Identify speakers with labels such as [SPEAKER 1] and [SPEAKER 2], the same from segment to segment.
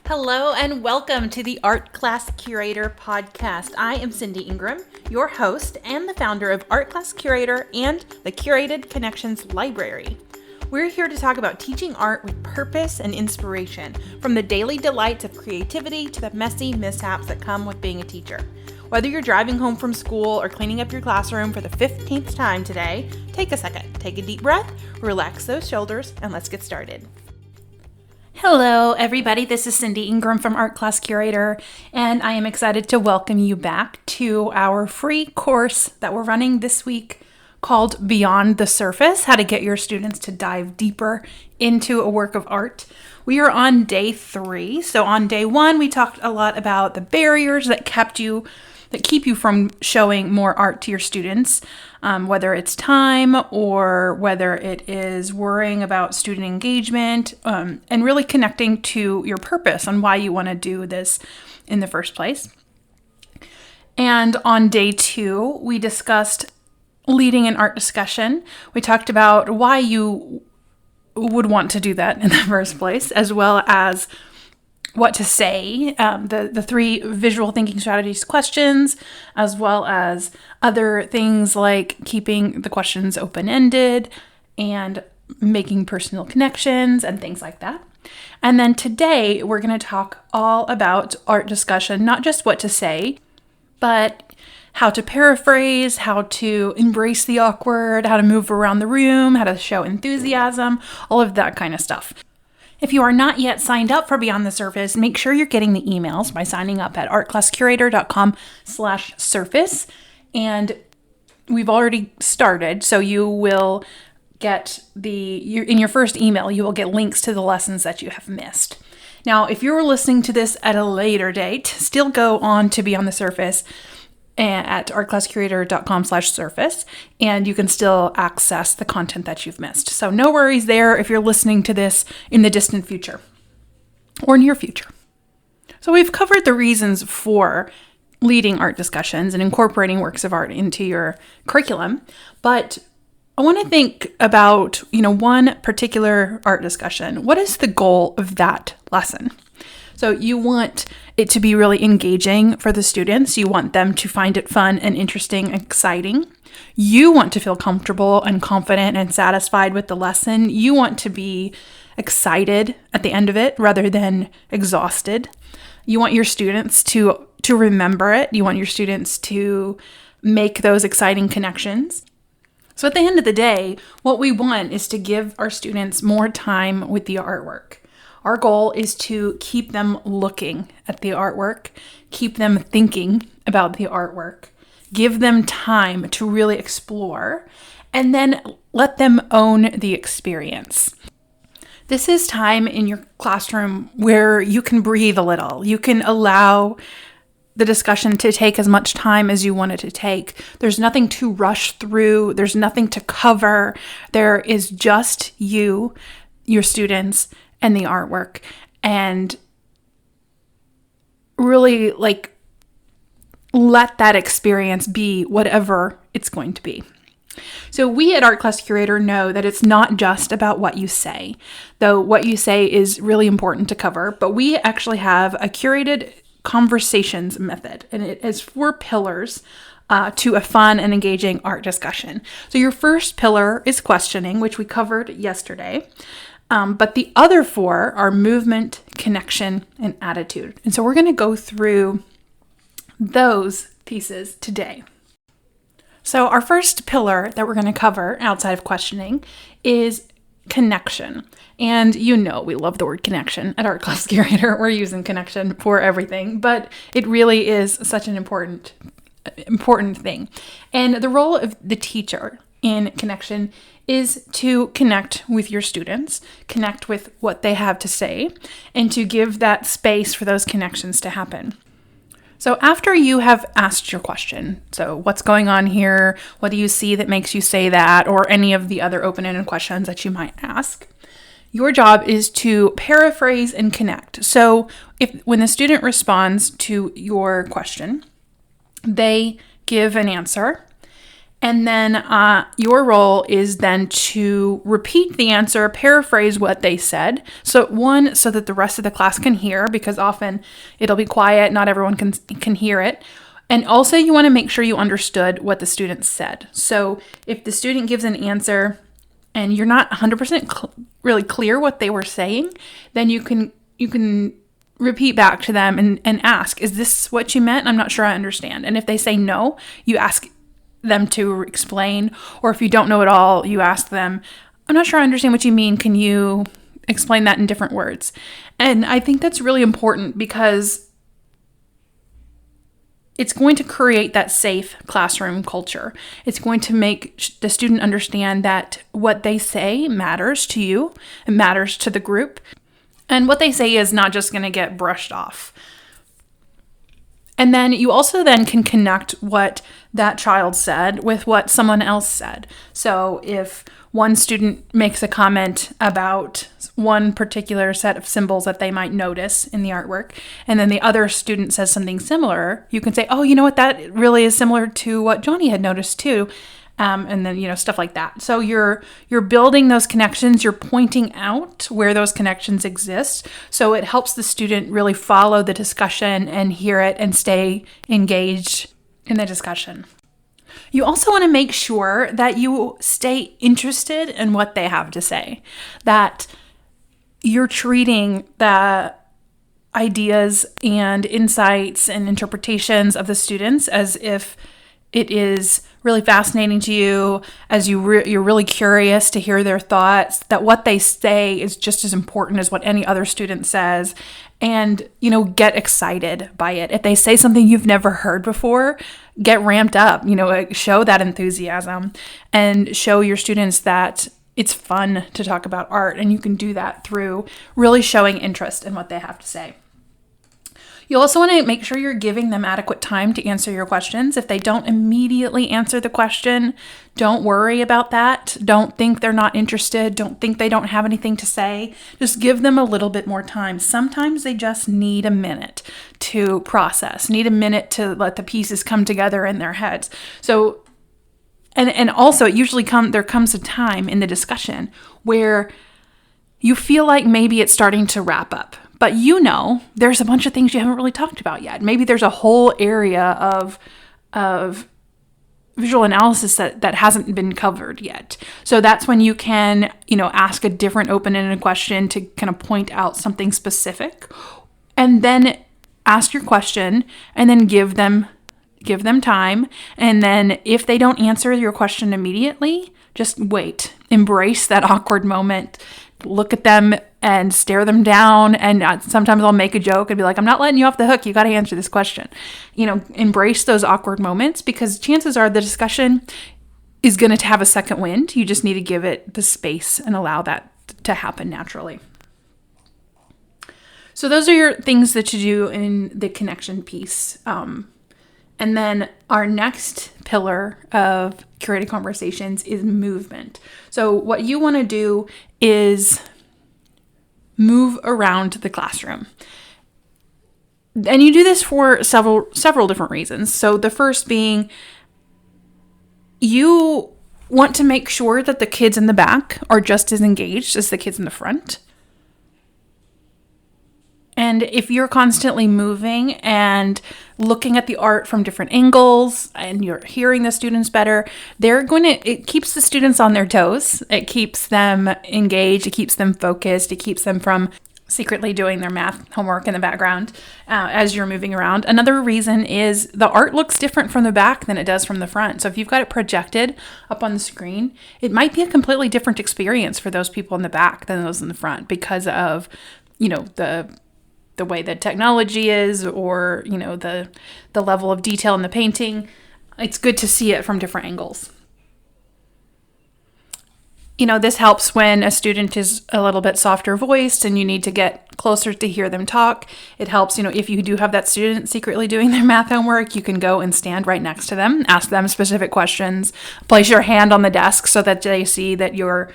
[SPEAKER 1] Hello and welcome to the Art Class Curator podcast. I am Cindy Ingram, your host and the founder of Art Class Curator and the Curated Connections Library. We're here to talk about teaching art with purpose and inspiration, from the daily delights of creativity to the messy mishaps that come with being a teacher. Whether you're driving home from school or cleaning up your classroom for the 15th time today, take a second, take a deep breath, relax those shoulders, and let's get started. Hello, everybody. This is Cindy Ingram from Art Class Curator, and I am excited to welcome you back to our free course that we're running this week called Beyond the Surface, How to Get Your Students to Dive Deeper into a Work of Art. We are on day 3. So on day 1, we talked a lot about the barriers that keep you from showing more art to your students, whether it's time or whether it is worrying about student engagement, and really connecting to your purpose on why you want to do this in the first place. And on day 2, we discussed leading an art discussion. We talked about why you would want to do that in the first place, as well as what to say, the 3 visual thinking strategies questions, as well as other things like keeping the questions open-ended and making personal connections and things like that. And then today we're going to talk all about art discussion, not just what to say, but how to paraphrase, how to embrace the awkward, how to move around the room, how to show enthusiasm, all of that kind of stuff. If you are not yet signed up for Beyond the Surface, make sure you're getting the emails by signing up at artclasscurator.com/surface. And we've already started, so you will get in your first email, you will get links to the lessons that you have missed. Now, if you're listening to this at a later date, still go on to Beyond the Surface at artclasscurator.com/surface, and you can still access the content that you've missed. So no worries there if you're listening to this in the distant future or near future. So we've covered the reasons for leading art discussions and incorporating works of art into your curriculum, but I want to think about, one particular art discussion. What is the goal of that lesson? So you want it to be really engaging for the students. You want them to find it fun and interesting and exciting. You want to feel comfortable and confident and satisfied with the lesson. You want to be excited at the end of it rather than exhausted. You want your students to remember it. You want your students to make those exciting connections. So at the end of the day, what we want is to give our students more time with the artwork. Our goal is to keep them looking at the artwork, keep them thinking about the artwork, give them time to really explore, and then let them own the experience. This is time in your classroom where you can breathe a little. You can allow the discussion to take as much time as you want it to take. There's nothing to rush through. There's nothing to cover. There is just you, your students, and the artwork, and really let that experience be whatever it's going to be. So we at Art Class Curator know that it's not just about what you say, though what you say is really important to cover, but we actually have a curated conversations method, and it has 4 pillars to a fun and engaging art discussion. So your first pillar is questioning, which we covered yesterday. But the other 4 are movement, connection, and attitude. And so we're going to go through those pieces today. So our first pillar that we're going to cover outside of questioning is connection. And we love the word connection at Art Class Curator. We're using connection for everything, but it really is such an important thing. And the role of the teacher in connection is to connect with your students, connect with what they have to say, and to give that space for those connections to happen. So after you have asked your question, so what's going on here? What do you see that makes you say that? Or any of the other open-ended questions that you might ask, your job is to paraphrase and connect. So when the student responds to your question, they give an answer, And then your role is then to repeat the answer, paraphrase what they said. So so that the rest of the class can hear, because often it'll be quiet, not everyone can hear it. And also you want to make sure you understood what the student said. So if the student gives an answer and you're not 100% really clear what they were saying, then you can repeat back to them and ask, is this what you meant? I'm not sure I understand. And if they say no, you ask them to explain, or if you don't know at all, you ask them, I'm not sure I understand what you mean. Can you explain that in different words? And I think that's really important because it's going to create that safe classroom culture. It's going to make the student understand that what they say matters to you, it matters to the group, and what they say is not just going to get brushed off. And then you also then can connect what that child said with what someone else said. So if one student makes a comment about one particular set of symbols that they might notice in the artwork, and then the other student says something similar, you can say, oh, you know what, that really is similar to what Johnny had noticed too. And then, stuff like that. So you're building those connections, you're pointing out where those connections exist. So it helps the student really follow the discussion and hear it and stay engaged in the discussion. You also want to make sure that you stay interested in what they have to say, that you're treating the ideas and insights and interpretations of the students as if it is really fascinating to you, as you're really curious to hear their thoughts, that what they say is just as important as what any other student says, and, get excited by it. If they say something you've never heard before, get ramped up, show that enthusiasm and show your students that it's fun to talk about art, and you can do that through really showing interest in what they have to say. You also want to make sure you're giving them adequate time to answer your questions. If they don't immediately answer the question, don't worry about that. Don't think they're not interested. Don't think they don't have anything to say. Just give them a little bit more time. Sometimes they just need a minute to process, need a minute to let the pieces come together in their heads. So, and also it usually there comes a time in the discussion where you feel like maybe it's starting to wrap up. But there's a bunch of things you haven't really talked about yet. Maybe there's a whole area of visual analysis that hasn't been covered yet. So that's when you can, ask a different open-ended question to kind of point out something specific, and then ask your question, and then give them time. And then if they don't answer your question immediately, just wait. Embrace that awkward moment. Look at them and stare them down. And sometimes I'll make a joke and be like, I'm not letting you off the hook. You got to answer this question. Embrace those awkward moments, because chances are the discussion is going to have a second wind. You just need to give it the space and allow that to happen naturally. So those are your things that you do in the connection piece. And then our next pillar of curated conversations is movement. So what you want to do is move around the classroom. And you do this for several different reasons. So the first being, you want to make sure that the kids in the back are just as engaged as the kids in the front. And if you're constantly moving and looking at the art from different angles and you're hearing the students better, it keeps the students on their toes. It keeps them engaged. It keeps them focused. It keeps them from secretly doing their math homework in the background as you're moving around. Another reason is the art looks different from the back than it does from the front. So if you've got it projected up on the screen, it might be a completely different experience for those people in the back than those in the front, because of, the way the technology is, or, the level of detail in the painting. It's good to see it from different angles. This helps when a student is a little bit softer voiced and you need to get closer to hear them talk. It helps, if you do have that student secretly doing their math homework, you can go and stand right next to them, ask them specific questions, place your hand on the desk so that they see that you're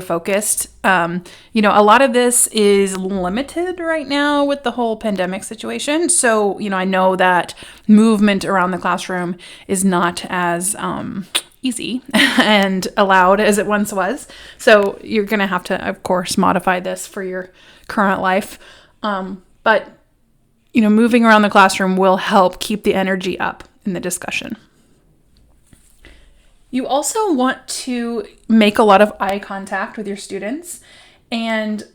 [SPEAKER 1] focused. A lot of this is limited right now with the whole pandemic situation. So, I know that movement around the classroom is not as easy and allowed as it once was. So you're going to have to, of course, modify this for your current life. But, moving around the classroom will help keep the energy up in the discussion. You also want to make a lot of eye contact with your students, and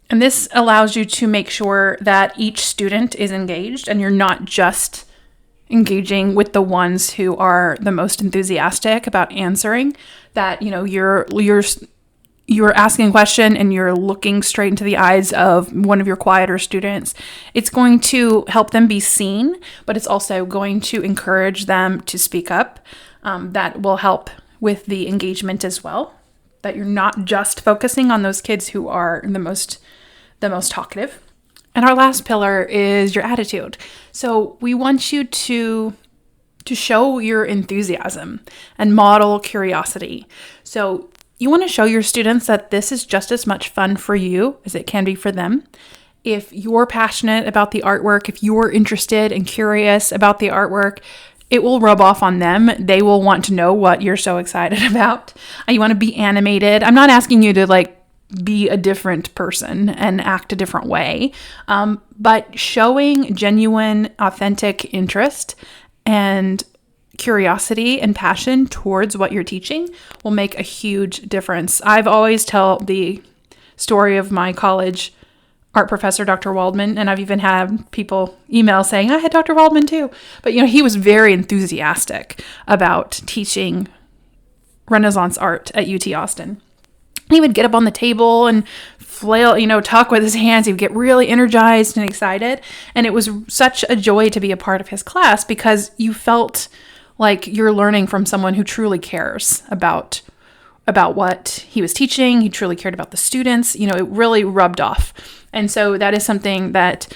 [SPEAKER 1] this allows you to make sure that each student is engaged and you're not just engaging with the ones who are the most enthusiastic about answering, that, you're asking a question and you're looking straight into the eyes of one of your quieter students. It's going to help them be seen, but it's also going to encourage them to speak up. That will help with the engagement as well, that you're not just focusing on those kids who are the most talkative. And our last pillar is your attitude. So we want you to show your enthusiasm and model curiosity. So you want to show your students that this is just as much fun for you as it can be for them. If you're passionate about the artwork, if you're interested and curious about the artwork, it will rub off on them. They will want to know what you're so excited about. You want to be animated. I'm not asking you to be a different person and act a different way, but showing genuine, authentic interest and curiosity and passion towards what you're teaching will make a huge difference. I've always tell the story of my college art professor, Dr. Waldman, and I've even had people email saying, I had Dr. Waldman too. But, he was very enthusiastic about teaching Renaissance art at UT Austin. He would get up on the table and flail, talk with his hands. He would get really energized and excited. And it was such a joy to be a part of his class because you felt like you're learning from someone who truly cares about what he was teaching. He truly cared about the students. It really rubbed off. And so that is something that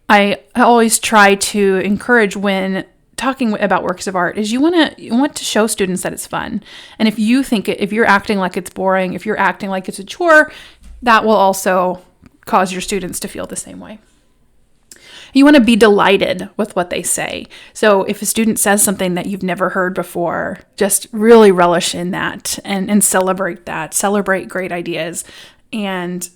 [SPEAKER 1] I always try to encourage when talking about works of art, is you want to show students that it's fun. And if you're acting like it's boring, if you're acting like it's a chore, that will also cause your students to feel the same way. You want to be delighted with what they say. So if a student says something that you've never heard before, just really relish in that and celebrate that. Celebrate great ideas and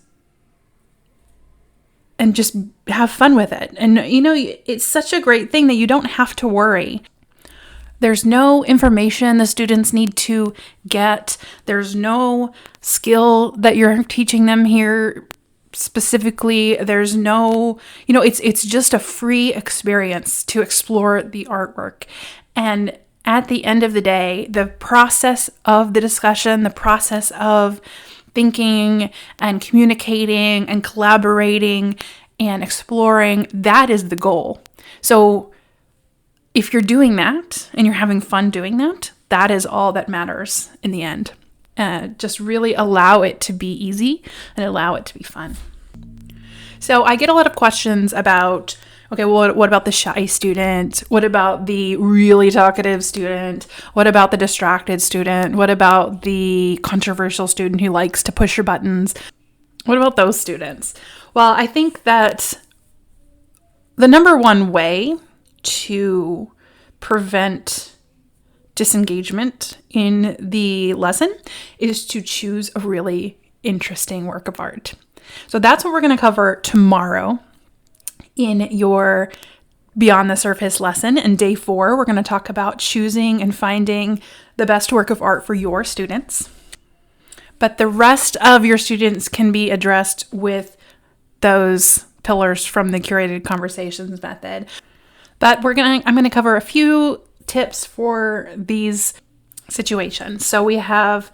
[SPEAKER 1] just have fun with it. And, it's such a great thing that you don't have to worry. There's no information the students need to get. There's no skill that you're teaching them here specifically. There's no, it's just a free experience to explore the artwork. And at the end of the day, the process of the discussion, the process of thinking and communicating and collaborating and exploring, that is the goal. So if you're doing that and you're having fun doing that, that is all that matters in the end. Just really allow it to be easy and allow it to be fun. So I get a lot of questions about, okay, well, what about the shy student? What about the really talkative student? What about the distracted student? What about the controversial student who likes to push your buttons? What about those students? Well, I think that the number one way to prevent disengagement in the lesson is to choose a really interesting work of art. So that's what we're going to cover tomorrow in your Beyond the Surface lesson. And day 4, we're going to talk about choosing and finding the best work of art for your students. But the rest of your students can be addressed with those pillars from the Curated Conversations method. But I'm going to cover a few tips for these situations. So we have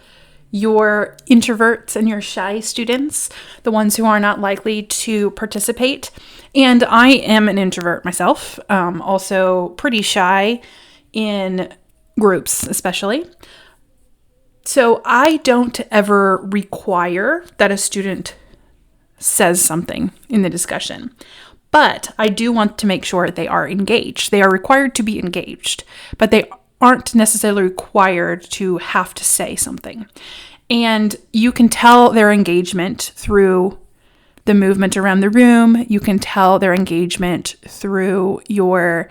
[SPEAKER 1] your introverts and your shy students, the ones who are not likely to participate. And I am an introvert myself, also pretty shy in groups especially. So I don't ever require that a student says something in the discussion. But I do want to make sure they are engaged. They are required to be engaged, but they aren't necessarily required to have to say something. And you can tell their engagement through the movement around the room. You can tell their engagement through your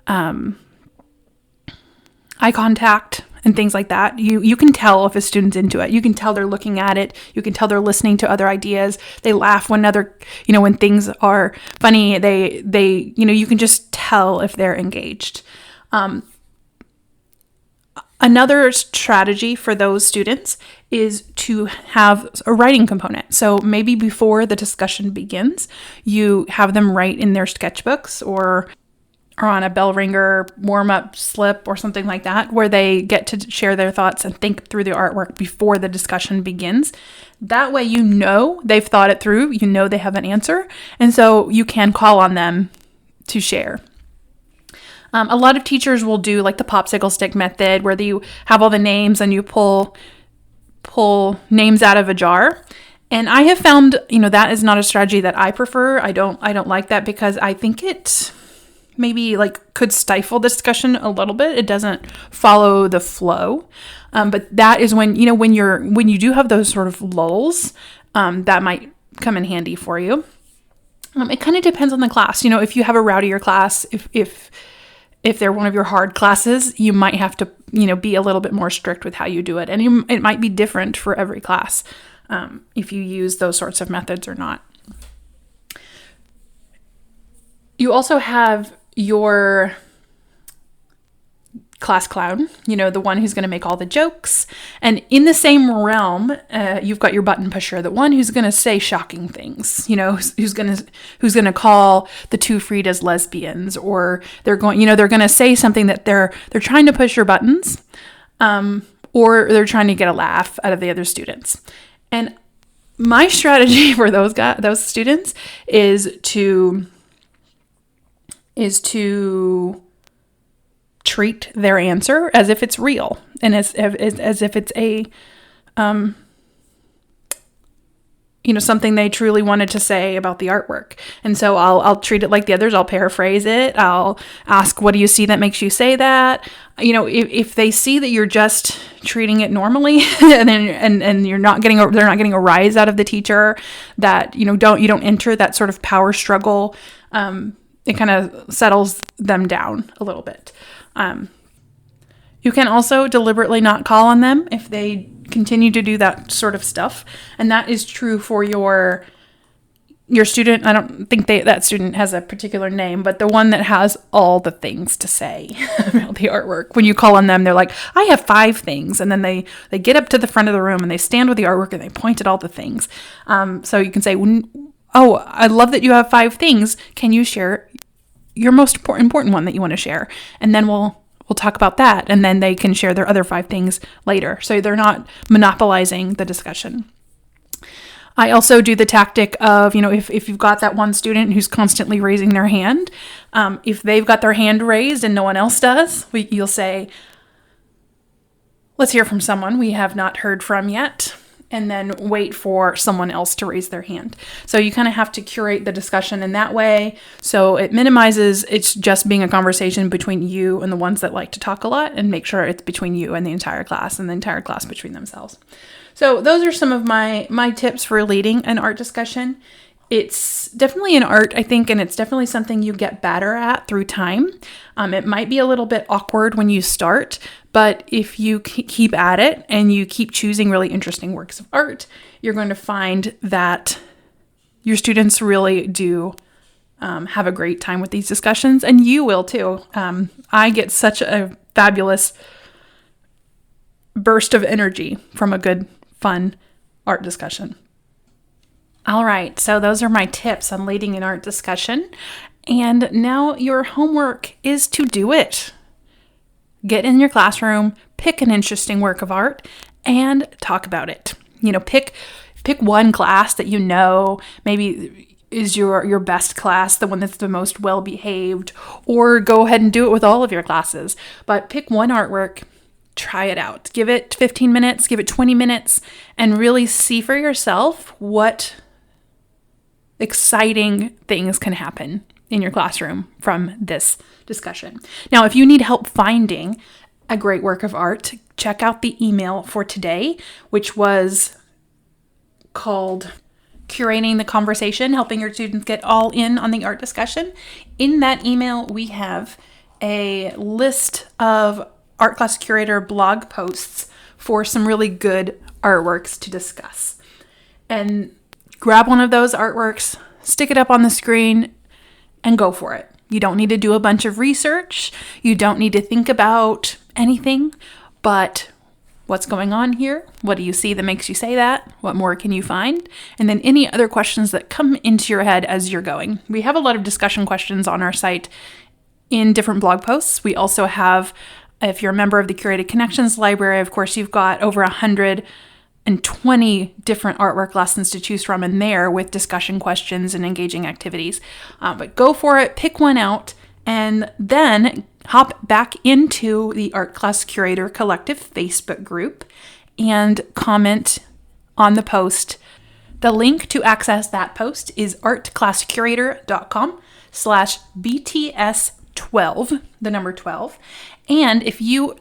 [SPEAKER 1] eye contact and things like that. You can tell if a student's into it. You can tell they're looking at it. You can tell they're listening to other ideas. They laugh when when things are funny, you can just tell if they're engaged. Another strategy for those students is to have a writing component. So maybe before the discussion begins, you have them write in their sketchbooks or on a bell ringer warm-up slip or something like that, where they get to share their thoughts and think through the artwork before the discussion begins. That way they've thought it through, they have an answer, and so you can call on them to share. A lot of teachers will do like the popsicle stick method, where you have all the names and you pull names out of a jar. And I have found, that is not a strategy that I prefer. I don't like that, because I think it maybe could stifle discussion a little bit. It doesn't follow the flow. But that is when you do have those sort of lulls, that might come in handy for you. It kind of depends on the class. If you have a rowdier class, if they're one of your hard classes, you might have to, be a little bit more strict with how you do it. And it might be different for every class, if you use those sorts of methods or not. You also have your class clown, the one who's going to make all the jokes. And in the same realm, you've got your button pusher, the one who's going to say shocking things, who's going to call the two Fridas lesbians, or they're going to say something that they're trying to push your buttons, or they're trying to get a laugh out of the other students. And my strategy for those students is to treat their answer as if it's real, and as if it's a something they truly wanted to say about the artwork. And so I'll treat it like the others. I'll paraphrase it. I'll ask, what do you see that makes you say that? If they see that you're just treating it normally, and they're not getting a rise out of the teacher, that you don't enter that sort of power struggle, it kind of settles them down a little bit. You can also deliberately not call on them if they continue to do that sort of stuff. And that is true for your student. I don't think that student has a particular name, but the one that has all the things to say about the artwork. When you call on them, they're like, I have 5 things. And then they get up to the front of the room and they stand with the artwork and they point at all the things. So you can say, oh, I love that you have 5 things. Can you share your most important one that you want to share? And then we'll talk about that. And then they can share their other 5 things later. So they're not monopolizing the discussion. I also do the tactic of, if you've got that one student who's constantly raising their hand, if they've got their hand raised and no one else does, you'll say, let's hear from someone we have not heard from yet. And then wait for someone else to raise their hand. So you kind of have to curate the discussion in that way. So it minimizes it's just being a conversation between you and the ones that like to talk a lot, and make sure it's between you and the entire class, and the entire class between themselves. So those are some of my tips for leading an art discussion. It's definitely an art, I think, and it's definitely something you get better at through time. It might be a little bit awkward when you start, but if you keep at it and you keep choosing really interesting works of art, you're going to find that your students really do have a great time with these discussions, and you will too. I get such a fabulous burst of energy from a good, fun art discussion. All right, so those are my tips on leading an art discussion. And now your homework is to do it. Get in your classroom, pick an interesting work of art, and talk about it. Pick one class that maybe is your best class, the one that's the most well-behaved, or go ahead and do it with all of your classes. But pick one artwork, try it out. Give it 15 minutes, give it 20 minutes, and really see for yourself what exciting things can happen in your classroom from this discussion. Now, if you need help finding a great work of art, check out the email for today, which was called Curating the Conversation, helping your students get all in on the art discussion. In that email, we have a list of Art Class Curator blog posts for some really good artworks to discuss. And grab one of those artworks, stick it up on the screen, and go for it. You don't need to do a bunch of research. You don't need to think about anything but what's going on here. What do you see that makes you say that? What more can you find? And then any other questions that come into your head as you're going. We have a lot of discussion questions on our site in different blog posts. We also have, if you're a member of the Curated Connections library, of course, you've got over 120 different artwork lessons to choose from in there with discussion questions and engaging activities. But go for it, pick one out, and then hop back into the Art Class Curator Collective Facebook group and comment on the post. The link to access that post is artclasscurator.com/BTS12, the number 12. And if you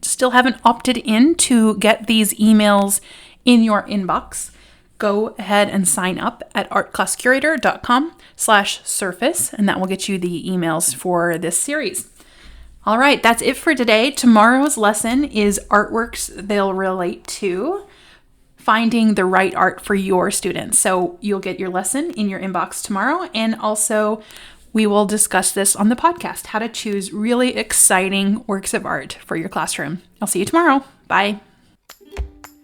[SPEAKER 1] still haven't opted in to get these emails in your inbox, go ahead and sign up at artclasscurator.com/surface, and that will get you the emails for this series. All right, that's it for today. Tomorrow's lesson is artworks they'll relate to, finding the right art for your students. So you'll get your lesson in your inbox tomorrow, and also we will discuss this on the podcast, how to choose really exciting works of art for your classroom. I'll see you tomorrow. Bye.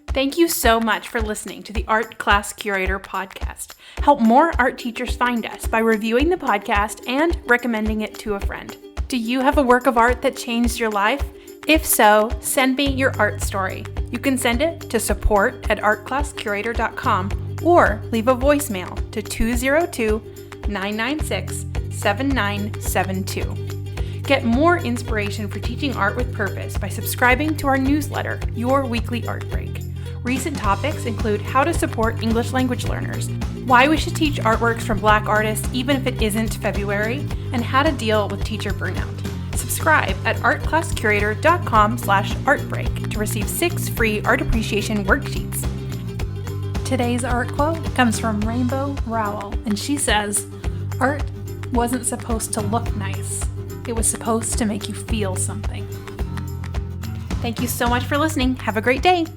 [SPEAKER 1] Thank you so much for listening to the Art Class Curator podcast. Help more art teachers find us by reviewing the podcast and recommending it to a friend. Do you have a work of art that changed your life? If so, send me your art story. You can send it to support@artclasscurator.com or leave a voicemail to 202-996-7972. Get more inspiration for teaching art with purpose by subscribing to our newsletter, Your Weekly Art Break. Recent topics include how to support English language learners, why we should teach artworks from Black artists even if it isn't February, and how to deal with teacher burnout. Subscribe at artclasscurator.com/artbreak to receive 6 free art appreciation worksheets. Today's art quote comes from Rainbow Rowell, and she says, "Art wasn't supposed to look nice. It was supposed to make you feel something." Thank you so much for listening. Have a great day.